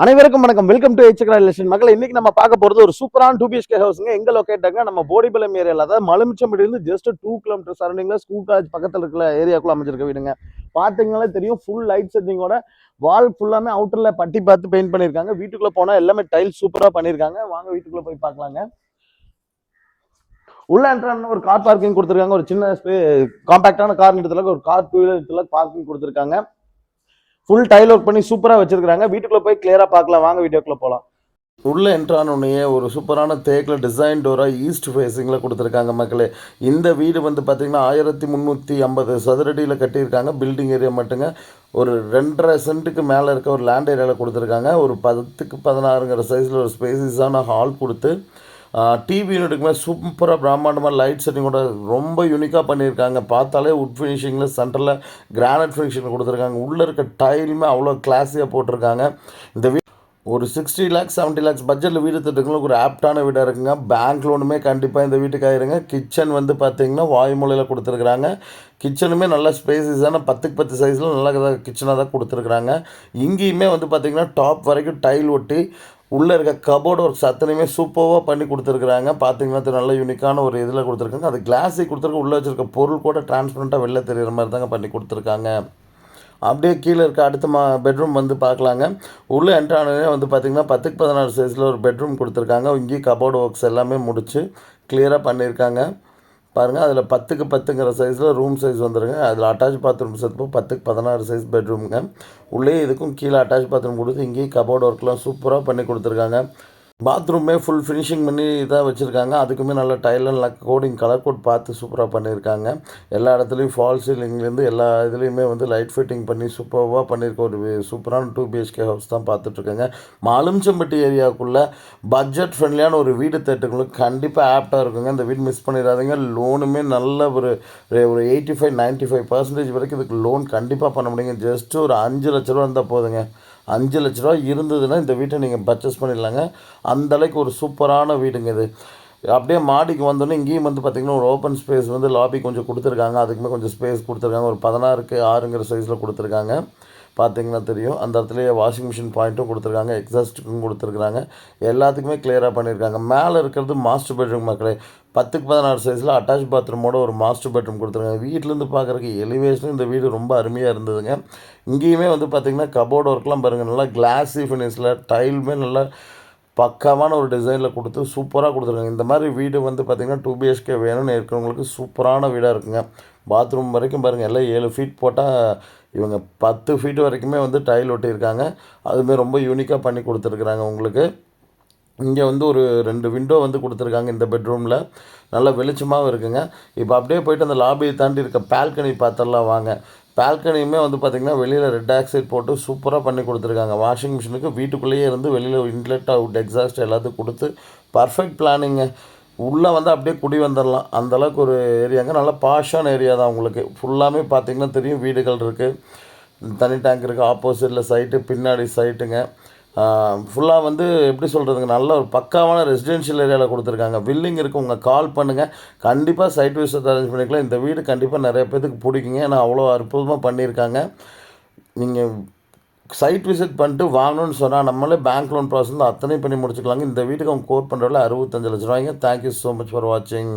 அனைவருக்கும் வணக்கம். Welcome to எச்எக்ரேஷன் மக்கள். இன்னைக்கு நம்ம பார்க்க போறது ஒரு சூப்பரான 2 BHK ஹவுஸ்ங்க. எங்க லொகேட்டாங்க நம்ம போடிபலம் ஏரியால, அதாவது மலுமிச்சம்பட்டியிலிருந்து ஜஸ்ட் 2 கிலோமீட்டர் சரௌண்டிங்ல ஸ்கூல் காலேஜ் பக்கத்துல இருக்கிற ஏரியாக்குள்ள அமைஞ்சிருக்க வீடுங்க. பாத்தீங்கன்னாலே தெரியும், ஃபுல் லைட் செட்டிங்கோட வால் ஃபுல்லாமே அவுட்டர்ல பட்டி பார்த்து பெயிண்ட் பண்ணிருக்காங்க. வீட்டுக்குள்ள போனா எல்லாமே டைல் சூப்பரா பண்ணிருக்காங்க. வாங்க வீட்டுக்குள்ள போய் பார்க்கலாங்க. உள்ள என்ட்ரான ஒரு கார் பார்க்கிங் கொடுத்துருக்காங்க. ஒரு சின்ன காம்பாக்டான கார் இடத்துல ஒரு கார் 2 வீலர் பார்க்கிங் கொடுத்துருக்காங்க. ஃபுல் டைல் ஒர்க் பண்ணி சூப்பராக வச்சிருக்காங்க. வீட்டுக்குள்ள போய் கிளியரா பார்க்கலாம். வாங்க வீடியோக்குள்ள போகலாம். உள்ள என்ட்ரானோடனே ஒரு சூப்பரான தேக்கில் டிசைன் டோராக ஈஸ்ட் ஃபேஸிங்கில் கொடுத்துருக்காங்க மக்களே. இந்த வீடு வந்து பார்த்திங்கன்னா 1350 சதுரடியில் கட்டியிருக்காங்க. பில்டிங் ஏரியா மட்டுங்க ஒரு 2.5 சென்ட்டுக்கு மேலே இருக்க ஒரு லேண்ட் ஏரியாவில் கொடுத்துருக்காங்க. ஒரு 10க்கு 16ங்கிற சைஸில் ஒரு ஸ்பேசிஸான ஹால் கொடுத்து டிவி யூனிட்டுக்குமே சூப்பராக பிரம்மாண்டமாக லைட் செட்டிங்கோட ரொம்ப யூனிக்காக பண்ணியிருக்காங்க. பார்த்தாலே உட் ஃபினிஷிங்கில் சென்டரில் கிரானைட் ஃபினிஷிங் கொடுத்துருக்காங்க. உள்ளே இருக்க டைலுமே அவ்வளோ கிளாஸியாக போட்டிருக்காங்க. இந்த வீடு ஒரு 60 lakhs 70 lakhs பட்ஜெட்டில் வீடு திட்டங்களுக்கு ஒரு ஆப்டான வீடாக இருக்குங்க. பேங்க் லோனுமே கண்டிப்பாக இந்த வீட்டுக்கு ஆயிருங்க. கிச்சன் வந்து பார்த்திங்கன்னா வாயுமூலையில் கொடுத்துருக்குறாங்க. கிச்சனுமே நல்ல ஸ்பேசஸான 10க்கு 10 சைஸில் நல்ல கிச்சனாக தான் கொடுத்துருக்குறாங்க. இங்கேயுமே வந்து பார்த்திங்கன்னா டாப் வரைக்கும் டைல் ஒட்டி உள்ளே இருக்க கபோர்டு ஒர்க்ஸ் அத்தனையுமே சூப்பராக பண்ணி கொடுத்துருக்குறாங்க. பார்த்தீங்கன்னா நல்ல யூனிக்கான ஒரு இதில் கொடுத்துருக்காங்க. அது கிளாஸை கொடுத்துருக்க உள்ளே வச்சுருக்க பொருள் கூட டிரான்ஸ்பரண்ட்டாக வெளில தெரிகிற மாதிரி தாங்க பண்ணி கொடுத்துருக்காங்க. அப்படியே கீழே இருக்க அடுத்த பெட்ரூம் வந்து பார்க்கலாங்க. உள்ளே என்ட்ரானே வந்து பார்த்திங்கன்னா 10க்கு 16 சைஸில் ஒரு பெட்ரூம் கொடுத்துருக்காங்க. இங்கேயும் கபோர்டு ஒர்க்ஸ் எல்லாமே முடித்து கிளியராக பண்ணியிருக்காங்க. பாருங்கள், அதில் 10க்கு 10ங்கிற சைஸில் ரூம் சைஸ் வந்துடுங்க. அதில் அட்டாச் பாத்ரூம் சேர்த்து 10க்கு 16 சைஸ் பெட்ரூமுங்க. உள்ளே இதுக்கும் கீழே அட்டாச் பாத்ரூம் கொடுத்து இங்கேயும் கபோர்டு ஒர்க்லாம் சூப்பராக பண்ணி கொடுத்துருக்காங்க. பாத்ரூமே ஃபுல் ஃபினிஷிங் பண்ணி இதாக வச்சுருக்காங்க. அதுக்குமே நல்ல டைலன் கோடிங் கலர் கோட் பார்த்து சூப்பராக பண்ணியிருக்காங்க. எல்லா இடத்துலையும் ஃபால் சீலிங்லேருந்து எல்லா இதுலேயுமே வந்து லைட் ஃபிட்டிங் பண்ணி சூப்பராக பண்ணியிருக்க ஒரு சூப்பரான 2 BHK ஹவுஸ் தான் பார்த்துட்ருக்கேங்க. மலுமிச்சம்பட்டி ஏரியாவுக்குள்ளே பட்ஜெட் ஃப்ரெண்ட்லியான ஒரு வீடு தேட்டுங்களுக்கு கண்டிப்பாக ஆப்டாக இருக்குங்க. இந்த வீடு மிஸ் பண்ணிடாதீங்க. லோனுமே நல்ல ஒரு 85-95% வரைக்கும் இதுக்கு லோன் கண்டிப்பாக பண்ண முடியுங்க. ஜஸ்ட்டு ஒரு 5 லட்ச ரூபா இருந்தால் போதுங்க. 5 லட்ச ரூபா இருந்ததுன்னா இந்த வீட்டை நீங்கள் பர்ச்சேஸ் பண்ணிடலாங்க. அந்தளவுக்கு ஒரு சூப்பரான வீடுங்க இது. அப்படியே மாடிக்கு வந்தோன்னே இங்கேயும் வந்து பார்த்திங்கன்னா ஒரு ஓப்பன் ஸ்பேஸ் வந்து லாபி கொஞ்சம் கொடுத்துருக்காங்க. அதுக்குமே கொஞ்சம் ஸ்பேஸ் கொடுத்துருக்காங்க. ஒரு 16க்கு 6ங்கிற சைஸில் கொடுத்துருக்காங்க. பார்த்திங்கன்னா தெரியும். அந்த இடத்துலையே வாஷிங் மிஷின் பாயிண்ட்டும் கொடுத்துருக்காங்க. எக்ஸாஸ்ட்டுக்கும் கொடுத்துருக்குறாங்க. எல்லாத்துக்குமே கிளியராக பண்ணியிருக்காங்க. மேலே இருக்கிறது மாஸ்டர் பெட்ரூம் மக்களே. 10க்கு 16 சைஸில் அட்டாச் பாத்ரூமோட ஒரு மாஸ்டர் பெட்ரூம் கொடுத்துருக்காங்க. வீட்டிலேருந்து பார்க்குறதுக்கு எலிவேஷனும் இந்த வீடு ரொம்ப அருமையாக இருந்ததுங்க. இங்கேயுமே வந்து பார்த்திங்கன்னா கபோர்டு ஒர்க்லாம் பாருங்கள், நல்லா கிளாஸி ஃபினிஷில் டைலுமே நல்லா பக்காவான ஒரு டிசைனில் கொடுத்து சூப்பராக கொடுத்துருக்காங்க. இந்த மாதிரி வீடு வந்து பார்த்திங்கன்னா 2 BHK வேணும்னு இருக்கிறவங்களுக்கு சூப்பரான வீடாக இருக்குங்க. பாத்ரூம் வரைக்கும் பாருங்கள், எல்லாம் 7 ஃபீட் போட்டால் இவங்க 10 ஃபீட் வரைக்குமே வந்து டைல் ஒட்டியிருக்காங்க. அதுமாரி ரொம்ப யூனிக்காக பண்ணி கொடுத்துருக்குறாங்க. உங்களுக்கு இங்கே வந்து ஒரு 2 விண்டோ வந்து கொடுத்துருக்காங்க இந்த பெட்ரூமில். நல்லா வெளிச்சமாகவும் இருக்குங்க. இப்போ அப்படியே போய்ட்டு அந்த லாபியை தாண்டி இருக்க பால்கனி பார்த்துடலாம் வாங்க. பால்கனியுமே வந்து பார்த்திங்கன்னா வெளியில் ரெட் ஆக்சைட் போட்டு சூப்பராக பண்ணி கொடுத்துருக்காங்க. வாஷிங் மிஷினுக்கு வீட்டுக்குள்ளேயே இருந்து வெளியில் இன்லெட் அவுட் எக்ஸாஸ்ட் எல்லாத்துக்கும் கொடுத்து பர்ஃபெக்ட் பிளானிங்க. உள்ளே வந்து அப்படியே குடி வந்துடலாம். அந்தளவுக்கு ஒரு ஏரியாங்க. நல்லா பாஷான ஏரியா தான். உங்களுக்கு ஃபுல்லாமே பார்த்திங்கன்னா தெரியும், வீடுகள் இருக்குது, தனி டேங்க் இருக்குது, ஆப்போசிட்டில் சைட்டு, பின்னாடி சைட்டுங்க. ஃபுல்லாக வந்து எப்படி சொல்கிறதுங்க, நல்ல ஒரு பக்காவான ரெசிடென்ஷியல் ஏரியாவில் கொடுத்துருக்காங்க. வில்லிங் இருக்குது, உங்கள் கால் பண்ணுங்கள். கண்டிப்பாக சைட் விசிட் அரேஞ்ச் பண்ணிக்கலாம். இந்த வீடு கண்டிப்பாக நிறைய பேருக்கு பிடிக்குங்க. ஏன்னா அவ்வளோ அற்புதமாக பண்ணியிருக்காங்க. நீங்கள் சைட் விசிட் பண்ணிட்டு வாங்கணும்னு சொன்னால் நம்மளே பேங்க் லோன் ப்ராசஸ் அத்தனை பண்ணி முடிச்சுக்கலாங்க. இந்த வீட்டுக்கு அவங்க கோட் பண்ணுறதுல 65 லட்ச ரூபாய்ங்க. தேங்க்யூ ஸோ மச் ஃபார் வாட்சிங்.